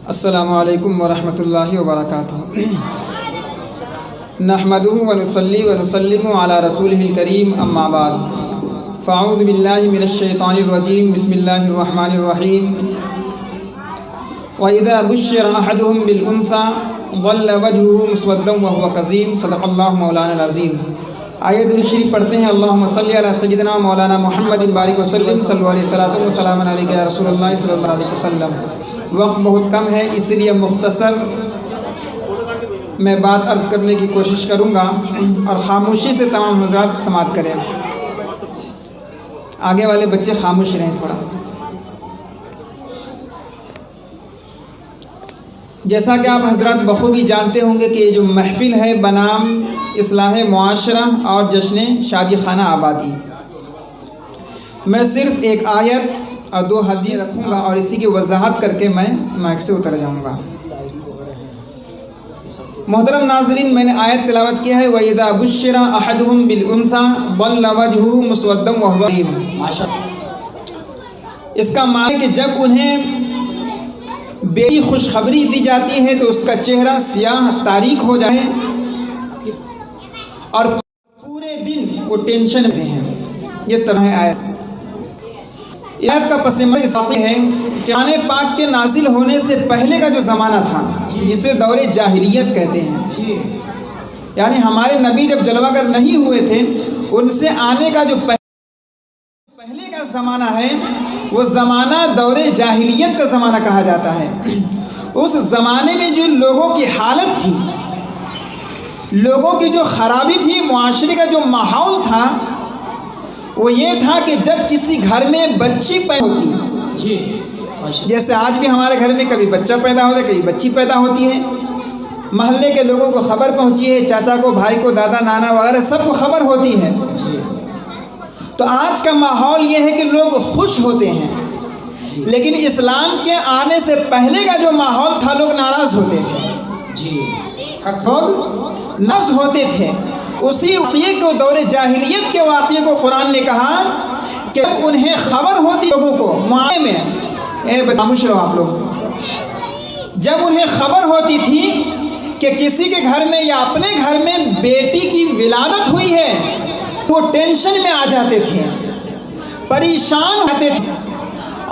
السلام علیکم ورحمۃ اللہ وبرکاتہ۔ نحمدہ ونصلی ونسلم علی رسولہ الکریم، اما بعد فاعوذ باللہ من الشیطان الرجیم، بسم اللہ الرحمن الرحیم۔ وَإِذَا بُشِّرَ أَحَدُهُم بِالْأُنثَىٰ ظَلَّ وَجْهُهُ مُسْوَدًّا وَهُوَ كَظِيمٌ صدق اللہ مولانا العظیم۔ آیت درود شریف پڑھتے ہیں۔ اللہم صلی علی سیدنا مولانا محمد بارک وسلم، صلی اللہ علیہ وسلم وسلام علیک یا رسول اللہ صلی اللہ علیہ وسلم۔ وقت بہت کم ہے، اس لیے مختصر میں بات عرض کرنے کی کوشش کروں گا اور خاموشی سے تمام حضرات سماعت کریں۔ آگے والے بچے خاموش رہیں تھوڑا۔ جیسا کہ آپ حضرات بخوبی جانتے ہوں گے کہ یہ جو محفل ہے بنام اصلاح معاشرہ اور جشن شادی خانہ آبادی، میں صرف ایک آیت اور 2 حدیث رکھوں گا اور اسی کی وضاحت کر کے میں مائک سے اتر جاؤں گا۔ محترم ناظرین، میں نے آیت تلاوت کیا ہے وَإِذَا بُشِّرَ أَحَدُهُم بِالْأُنثَىٰ ظَلَّ وَجْهُهُ مُسْوَدًّا وَهُوَ كَظِيمٌ۔ اس کا معنی ہے کہ جب انہیں بیٹی خوشخبری دی جاتی ہے تو اس کا چہرہ سیاہ تاریک ہو جائے اور پورے دن وہ ٹینشن میں ہیں۔ یہ طرح ہے آیت۔ آیت کا پس منظر ساقی ہے کہ قرآن پاک کے نازل ہونے سے پہلے کا جو زمانہ تھا جسے دور جاہلیت کہتے ہیں، یعنی ہمارے نبی جب جلوہ گر نہیں ہوئے تھے، ان سے آنے کا جو پہلے کا زمانہ ہے وہ زمانہ دور جاہلیت کا زمانہ کہا جاتا ہے۔ اس زمانے میں جو لوگوں کی حالت تھی، لوگوں کی جو خرابی تھی، معاشرے کا جو ماحول تھا، وہ یہ تھا کہ جب کسی گھر میں بچی پیدا ہوتی، جیسے آج بھی ہمارے گھر میں کبھی بچہ پیدا ہوتا ہے، کبھی بچی پیدا ہوتی ہے، محلے کے لوگوں کو خبر پہنچی ہے، چاچا کو، بھائی کو، دادا، نانا وغیرہ سب کو خبر ہوتی ہے۔ تو آج کا ماحول یہ ہے کہ لوگ خوش ہوتے ہیں، لیکن اسلام کے آنے سے پہلے کا جو ماحول تھا لوگ ناراض ہوتے تھے، لوگ ناراض ہوتے تھے۔ اسی واقعے کو، دور جاہلیت کے واقعے کو قرآن نے کہا کہ جب انہیں خبر ہوتی لوگوں کو معاملے میں، خاموش رہو آپ لوگ، جب انہیں خبر ہوتی تھی کہ کسی کے گھر میں یا اپنے گھر میں بیٹی کی ولادت ہوئی ہے، وہ ٹینشن میں آ جاتے تھے، پریشان ہوتے تھے۔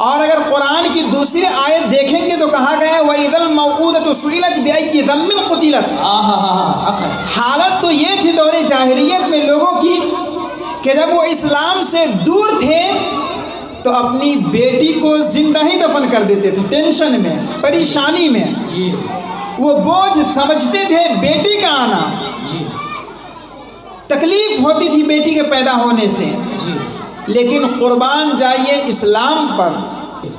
اور اگر قرآن کی دوسری آیت دیکھیں گے تو کہا گیا ہے وَإِذَا الْمَوْءُودَةُ سُئِلَتْ بِأَيِّ ذَنبٍ قُتِلَتْ۔ حالت تو یہ تھی دور جاہلیت میں لوگوں کی کہ جب وہ اسلام سے دور تھے تو اپنی بیٹی کو زندہ ہی دفن کر دیتے تھے، ٹینشن میں، پریشانی میں۔ وہ بوجھ سمجھتے تھے بیٹی کا آنا، تکلیف ہوتی تھی بیٹی کے پیدا ہونے سے۔ لیکن قربان جائیے اسلام پر،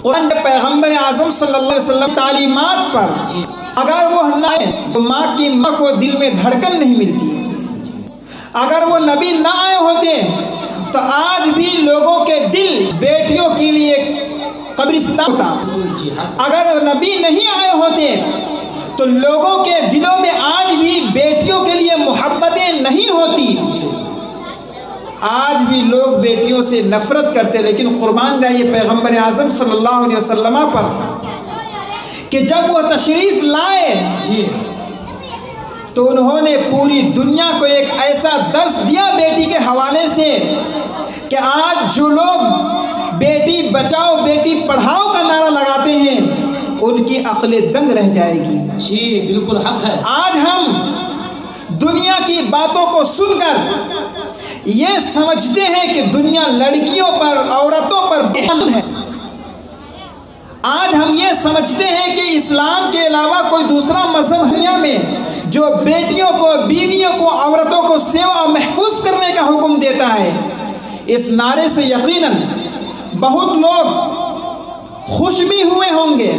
قرآن کے پیغمبر اعظم صلی اللہ علیہ وسلم تعلیمات پر، اگر وہ نہ آئے تو ماں کو دل میں دھڑکن نہیں ملتی۔ اگر وہ نبی نہ آئے ہوتے تو آج بھی لوگوں کے دل بیٹیوں کے لیے قبرستان ہوتا۔ اگر نبی نہیں آئے ہوتے تو لوگوں کے دلوں میں آج بھی بیٹیوں کے لیے محبتیں نہیں ہوتی۔ آج بھی لوگ بیٹیوں سے نفرت کرتے، لیکن قربان جائیے پیغمبر اعظم صلی اللہ علیہ وسلم پر کہ جب وہ تشریف لائے تو انہوں نے پوری دنیا کو ایک ایسا درس دیا بیٹی کے حوالے سے کہ آج جو لوگ بیٹی بچاؤ بیٹی پڑھاؤ کا نعرہ لگاتے ہیں ان کی عقل دنگ رہ جائے گی۔ بالکل حق ہے۔ آج ہم دنیا کی باتوں کو سن کر یہ سمجھتے ہیں کہ دنیا لڑکیوں پر، عورتوں پر بہت ہے۔ آج ہم یہ سمجھتے ہیں کہ اسلام کے علاوہ کوئی دوسرا مذہب دنیا میں جو بیٹیوں کو، بیویوں کو، عورتوں کو سیوا محفوظ کرنے کا حکم دیتا ہے۔ اس نعرے سے یقیناً بہت لوگ خوش بھی ہوئے ہوں گے،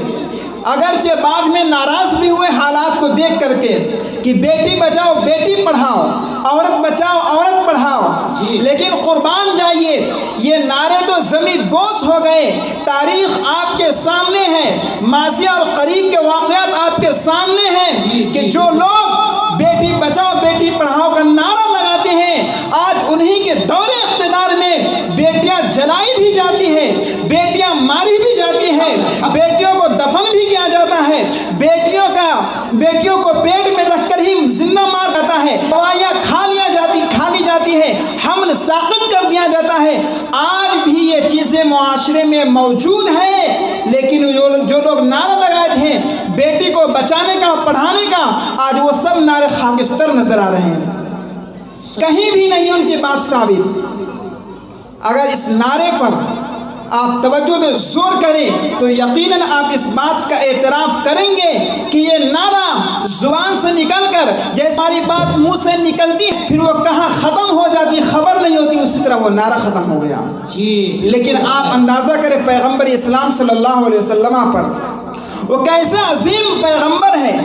اگرچہ بعد میں ناراض بھی ہوئے حالات کو دیکھ کر کے کہ بیٹی بچاؤ بیٹی پڑھاؤ، عورت بچاؤ عورت پڑھاؤ۔ لیکن قربان جائیے یہ نعرے تو زمین بوس ہو گئے۔ تاریخ آپ کے سامنے ہے، ماضی اور قریب کے واقعات آپ کے سامنے ہیں کہ جو لوگ بیٹی بچاؤ بیٹی پڑھاؤ کا نعرہ لگاتے ہیں آج انہی کے دور اقتدار میں بیٹیاں جلائی بھی جاتی ہیں، بیٹیاں ماری بھی جاتی ہیں، بیٹیوں کو دفن بھی کیا جاتا ہے، معاشرے میں موجود ہے، لیکن جو لوگ نعرہ لگائے تھے بیٹی کو بچانے کا، پڑھانے کا، آج وہ سب نعرے خاکستر نظر آ رہے ہیں، کہیں بھی نہیں ان کی بات ثابت۔ اگر اس نعرے پر آپ توجہ دے زور کریں تو یقیناً آپ اس بات کا اعتراف کریں گے کہ یہ نعرہ زبان سے نکل کر جیسے ساری بات منہ سے نکلتی پھر وہ کہاں ختم ہو جاتی خبر نہیں ہوتی، اسی طرح وہ نعرہ ختم ہو گیا۔ لیکن آپ اندازہ کریں پیغمبر اسلام صلی اللہ علیہ وسلم پر، وہ کیسے عظیم پیغمبر ہے،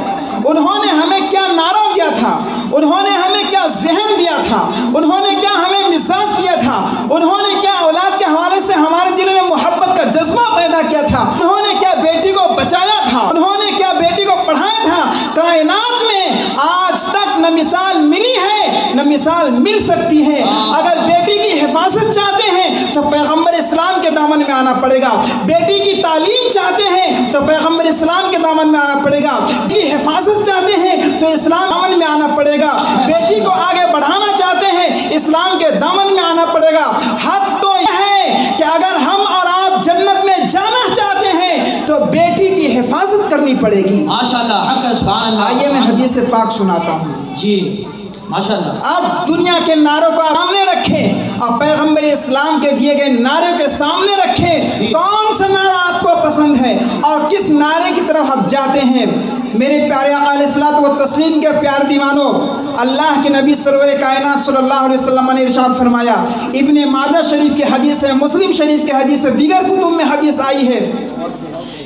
انہوں نے ہمیں کیا نعرہ دیا تھا، انہوں نے ہمیں کیا ذہن دیا تھا، انہوں نے کیا ہمیں مزاج دیا تھا، انہوں نے کیا اولاد کے حوالے سے ہمارے دل میں محبت کا جذبہ پیدا کیا تھا، انہوں نے کیا بیٹی کو بچایا تھا، انہوں نے کیا بیٹی کو پڑھایا تھا۔ کائنات میں آج تک نہ مثال ملی ہے نہ مثال مل سکتی ہے۔ اگر بیٹی کی حفاظت چاہتے ہیں تو پیغمبر اسلام کے دامن میں آنا پڑے گا، بیٹی کی تعلیم چاہتے ہیں تو پیغمبر اسلام کے دامن میں آنا پڑے گا، کی حفاظت چاہتے ہیں تو اسلام دامن میں آنا پڑے گا، بیٹی کو آگے بڑھانا چاہتے ہیں اسلام کے دامن میں آنا پڑے گا۔ حد تو یہ ہے کہ اگر ہم اور آپ جنت میں جانا چاہتے ہیں تو بیٹی کی حفاظت کرنی پڑے گی۔ ماشاءاللہ، حق ہے، سبحان اللہ۔ آئیے میں حدیث پاک سناتا ہوں۔ جی ماشاءاللہ۔ اب دنیا کے نعروں کو سامنے رکھیں اور پیغمبر اسلام کے دیے گئے نعرے کے سامنے رکھیں، کون سا نعرہ آپ کو پسند ہے اور کس نعرے کی طرف آپ جاتے ہیں۔ میرے پیارے آقا علیہ الصلوۃ والتسلیم کے پیارے دیوانوں، اللہ کے نبی سرور کائنات صلی اللہ علیہ وسلم نے ارشاد فرمایا، ابن ماجہ شریف کی حدیث ہے، مسلم شریف کی حدیث ہے، دیگر کتب میں حدیث آئی ہے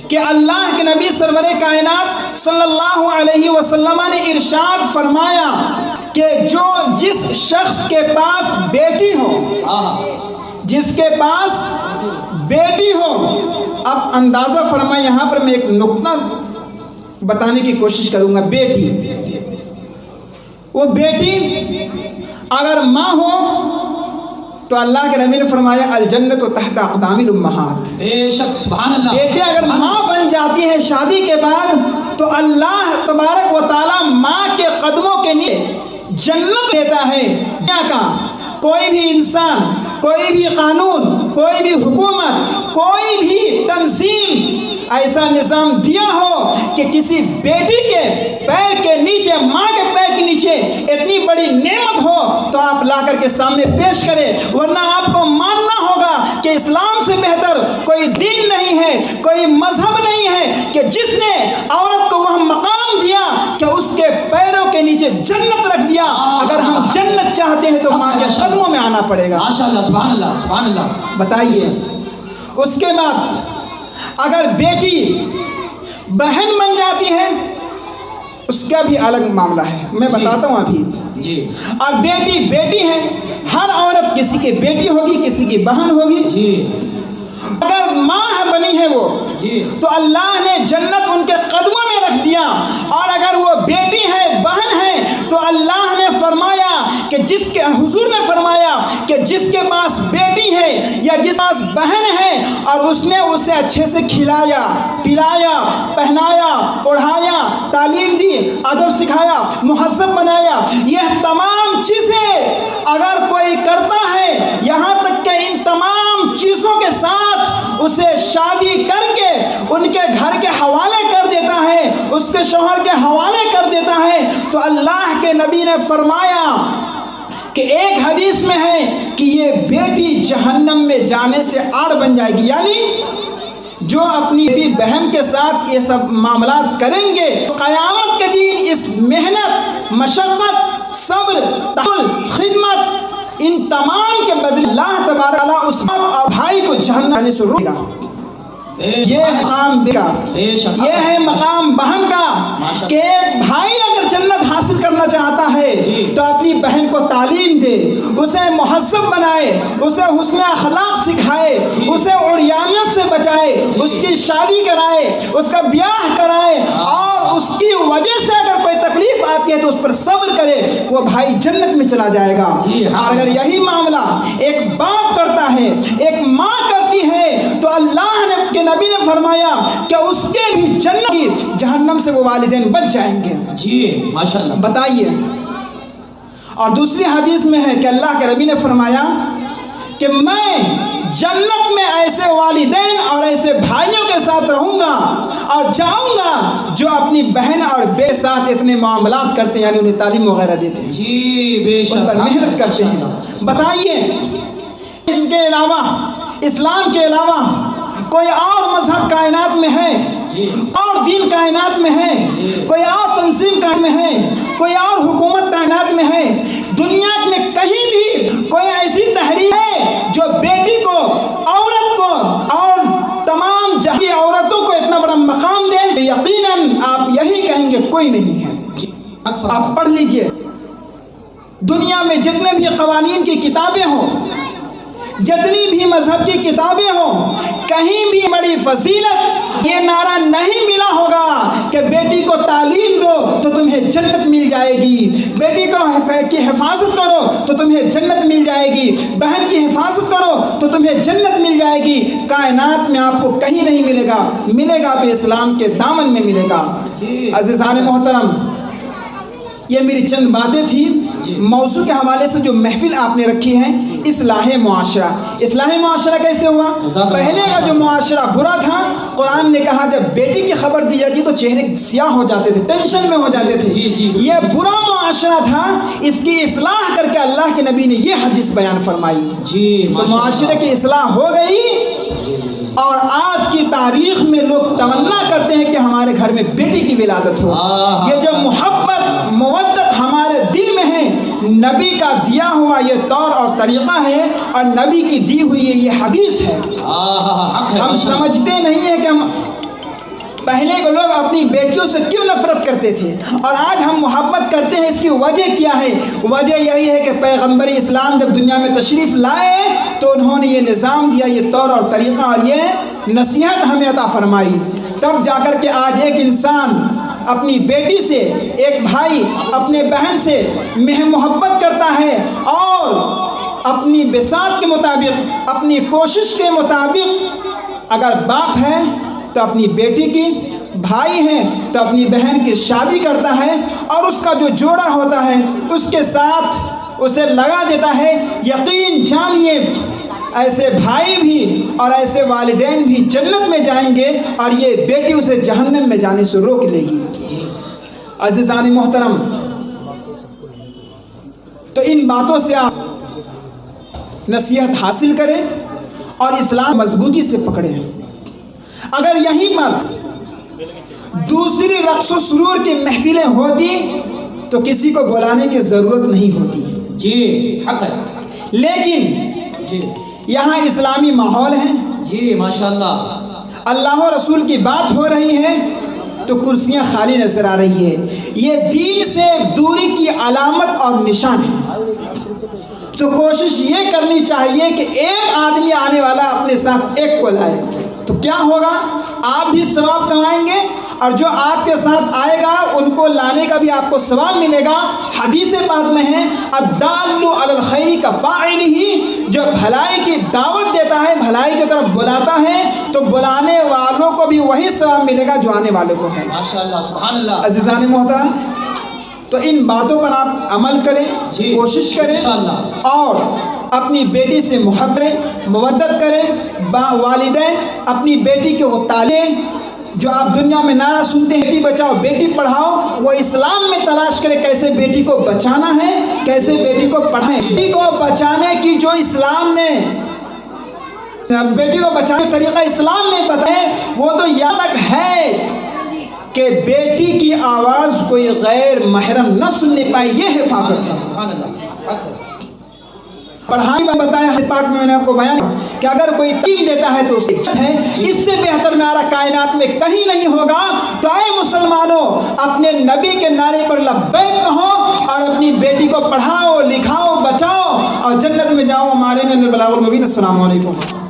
کہ اللہ کے نبی سرور کائنات صلی اللہ علیہ وسلم نے ارشاد فرمایا کہ جس شخص کے پاس بیٹی ہو، جس کے پاس بیٹی ہو، اب اندازہ فرمائے، یہاں پر میں ایک نقطہ بتانے کی کوشش کروں گا۔ بیٹی، وہ بیٹی اگر ماں ہو تو اللہ کے نبی نے فرمایا الجنت تحت اقدام الامہات، بے شک، سبحان اللہ۔ بیٹی اگر ماں بن جاتی ہے شادی کے بعد تو اللہ تبارک و تعالی ماں کے قدموں کے نیچے جنت دیتا ہے۔ دنیا کا کوئی بھی انسان، کوئی بھی قانون، کوئی بھی حکومت، کوئی بھی تنظیم ایسا نظام دیا ہو کہ کسی بیٹی کے پیر کے نیچے، ماں کے پیر کے نیچے اتنی بڑی نعمت ہو تو آپ لا کر کے سامنے پیش کریں، ورنہ آپ کو ماننا ہوگا کہ اسلام سے بہتر کوئی دین نہیں ہے، کوئی مذہب نہیں ہے کہ جس نے عورت کو وہ مقام دیا کہ اس کے پیروں کے نیچے جنت رکھ دیا۔ اگر ہم جنت چاہتے ہیں تو ماں کے قدموں میں آنا پڑے گا۔ ماشاءاللہ، سبحان اللہ، سبحان اللہ۔ بتائیے، اس کے بعد اگر بیٹی بہن بن جاتی ہے اس کا بھی الگ معاملہ ہے، میں بتاتا ہوں ابھی۔ جی، اور بیٹی بیٹی ہے، ہر عورت کسی کی بیٹی ہوگی، کسی کی بہن ہوگی۔ جی، اگر ماں بنی ہے وہ تو اللہ نے جنت ان کے قدموں میں رکھ دیا، اور اگر وہ بیٹی ہے، بہن ہے، تو اللہ نے فرمایا کہ حضور نے فرمایا کہ جس کے پاس بیٹی ہے یا جس کے پاس بہن ہے اور اس نے اسے اچھے سے کھلایا، پلایا، پہنایا، اڑھایا، تعلیم دی، ادب سکھایا، مہذب بنایا، یہ تمام چیزیں اگر کوئی کرتا ہے، یہاں تک کہ ان تمام چیزوں کے ساتھ اسے شادی کر کے ان کے گھر کے حوالے کر دیتا ہے، اس کے شوہر کے حوالے کر دیتا ہے، تو اللہ کے نبی نے فرمایا کہ ایک حدیث میں ہے کہ یہ بیٹی جہنم میں جانے سے آڑ بن جائے گی، یعنی جو اپنی بیٹی بہن کے ساتھ یہ سب معاملات کریں گے قیامت کے دن اس محنت، مشقت، صبر، تحمل، خدمت، ان تمام کے بدلے اللہ تبارک تعالیٰ اس باپ اور بھائی کو جہنم جانے سے روکے گا۔ یہ ہے مقام بیٹا، یہ ہے مقام بہن کا کہ ایک بھائی اگر جنت حاصل کرنا چاہتا ہے تو اپنی بہن کو تعلیم دے، اسے مہذب بنائے، اسے حسن اخلاق سکھائے، اسے عریانیت سے بچائے، اس کی شادی کرائے، اس کا بیاہ کرائے، اور اس کی وجہ سے اگر کوئی تکلیف آتی ہے تو اس پر صبر کرے، وہ بھائی جنت میں چلا جائے گا۔ اور اگر یہی معاملہ ایک باپ کرتا ہے، ایک ماں کرتی ہے، تو اللہ کے نبی نے فرمایا کہ اس کے بھی جنت کی، جہنم سے وہ والدین بچ جائیں گے۔ جی ماشاءاللہ۔ بتائیے، اور دوسری حدیث میں ہے کہ اللہ کے نبی نے فرمایا کہ میں جنت میں ایسے والدین اور ایسے بھائیوں کے ساتھ رہوں گا اور جاؤں گا جو اپنی بہن اور بے ساتھ اتنے معاملات کرتے ہیں، یعنی انہیں تعلیم وغیرہ دیتے ہیں، جی بے شک، ان پر محنت کرتے ہیں۔ بتائیے ان کے علاوہ، اسلام کے علاوہ کوئی اور مذہب کائنات میں ہے، اور دین کائنات میں ہے، کوئی اور تنظیم کائنات میں ہے، کوئی اور حکومت کائنات میں ہے، دنیا میں کہیں بھی کوئی ایسی تحریک ہے جو بیٹی کو، عورت کو اور تمام جہاں کی عورتوں کو اتنا بڑا مقام دے؟ یقیناً آپ یہی کہیں گے کوئی نہیں ہے۔ آپ پڑھ لیجئے، دنیا میں جتنے بھی قوانین کی کتابیں ہوں، جتنی بھی مذہب کی کتابیں ہوں، کہیں بھی بڑی فضیلت یہ نعرہ نہیں ملا ہوگا کہ بیٹی کو تعلیم دو تو تمہیں جنت مل جائے گی، بیٹی کی حفاظت کرو تو تمہیں جنت مل جائے گی، بہن کی حفاظت کرو تو تمہیں جنت مل جائے گی۔ کائنات میں آپ کو کہیں نہیں ملے گا، ملے گا تو اسلام کے دامن میں ملے گا۔ عزیزان محترم، یہ میری چند باتیں تھیں موضوع کے حوالے سے جو محفل آپ نے رکھی ہے، اصلاح معاشرہ۔ اصلاح معاشرہ کیسے ہوا؟ پہلے کا جو معاشرہ برا تھا، قرآن نے کہا جب بیٹی کی خبر دی جاتی تو چہرے سیاہ ہو جاتے تھے، ٹینشن میں ہو جاتے تھے، یہ برا معاشرہ تھا، اس کی اصلاح کر کے اللہ کے نبی نے یہ حدیث بیان فرمائی، تو معاشرے کی اصلاح ہو گئی۔ اور آج کی تاریخ میں لوگ تمنا کرتے ہیں کہ ہمارے گھر میں بیٹی کی ولادت ہو۔ یہ جو محبت مودت ہمارے دل میں ہے، نبی کا دیا ہوا یہ طور اور طریقہ ہے، اور نبی کی دی ہوئی یہ حدیث ہے۔ ہم سمجھتے نہیں ہیں کہ ہم پہلے کے لوگ اپنی بیٹیوں سے کیوں نفرت کرتے تھے اور آج ہم محبت کرتے ہیں، اس کی وجہ کیا ہے؟ وجہ یہی ہے کہ پیغمبر اسلام جب دنیا میں تشریف لائے تو انہوں نے یہ نظام دیا، یہ طور اور طریقہ اور یہ نصیحت ہمیں عطا فرمائی، تب جا کر کے آج ایک انسان اپنی بیٹی سے، ایک بھائی اپنے بہن سے محبت کرتا ہے، اور اپنی بساط کے مطابق، اپنی کوشش کے مطابق، اگر باپ ہے تو اپنی بیٹی کی، بھائی ہیں تو اپنی بہن کی شادی کرتا ہے، اور اس کا جو جوڑا ہوتا ہے اس کے ساتھ اسے لگا دیتا ہے۔ یقین جانیے ایسے بھائی بھی اور ایسے والدین بھی جنت میں جائیں گے، اور یہ بیٹی اسے جہنم میں جانے سے روک لے گی۔ عزیزان محترم، تو ان باتوں سے آپ نصیحت حاصل کریں اور اسلام مضبوطی سے پکڑیں۔ اگر یہیں پر دوسری رقص و سرور کی محفلیں ہوتی تو کسی کو بلانے کی ضرورت نہیں ہوتی، جی حق ہے، لیکن یہاں اسلامی ماحول ہے، جی ماشاءاللہ، اللہ و رسول کی بات ہو رہی ہے تو کرسیاں خالی نظر آ رہی ہے، یہ دین سے دوری کی علامت اور نشان ہے۔ تو کوشش یہ کرنی چاہیے کہ ایک آدمی آنے والا اپنے ساتھ ایک کو لائے، تو کیا ہوگا؟ آپ بھی ثواب کمائیں گے، اور جو آپ کے ساتھ آئے گا ان کو لانے کا بھی آپ کو ثواب ملے گا۔ حدیث پاک میں ہے الدال علی الخیر کفاعلہ، جو بھلائی کی دعوت دیتا ہے، بھلائی کی طرف بلاتا ہے، تو بلانے والوں کو بھی وہی ثواب ملے گا جو آنے والے کو ہے۔ ماشاءاللہ، سبحان اللہ۔ عزیزان محترم، تو ان باتوں پر آپ عمل کریں، کوشش کریں، اور اپنی بیٹی سے محبت کریں، مودت کریں۔ والدین اپنی بیٹی کے وہ تعلیم جو آپ دنیا میں نعرہ سنتے ہیں، بیٹی بچاؤ بیٹی پڑھاؤ، وہ اسلام میں تلاش کریں کیسے بیٹی کو بچانا ہے، کیسے بیٹی کو پڑھائیں۔ بیٹی کو بچانے کی جو اسلام نے، بیٹی کو بچانے کا طریقہ اسلام نے بتایا، وہ تو یہاں تک ہے کہ بیٹی کی آواز کوئی غیر محرم نہ سننے پائے، یہ حفاظت ہے۔ پڑھائی میں بتایا ہے، پاک میں نے آپ کو بیان کہ اگر کوئی تعلیم دیتا ہے تو اسے عزت ہے، اس سے بہتر نعرہ کائنات میں کہیں نہیں ہوگا۔ تو اے مسلمانوں، اپنے نبی کے نعرے پر لبیک کہو اور اپنی بیٹی کو پڑھاؤ، لکھاؤ، بچاؤ اور جنت میں جاؤ۔ ہمارے بلاغ المبین۔ السلام علیکم۔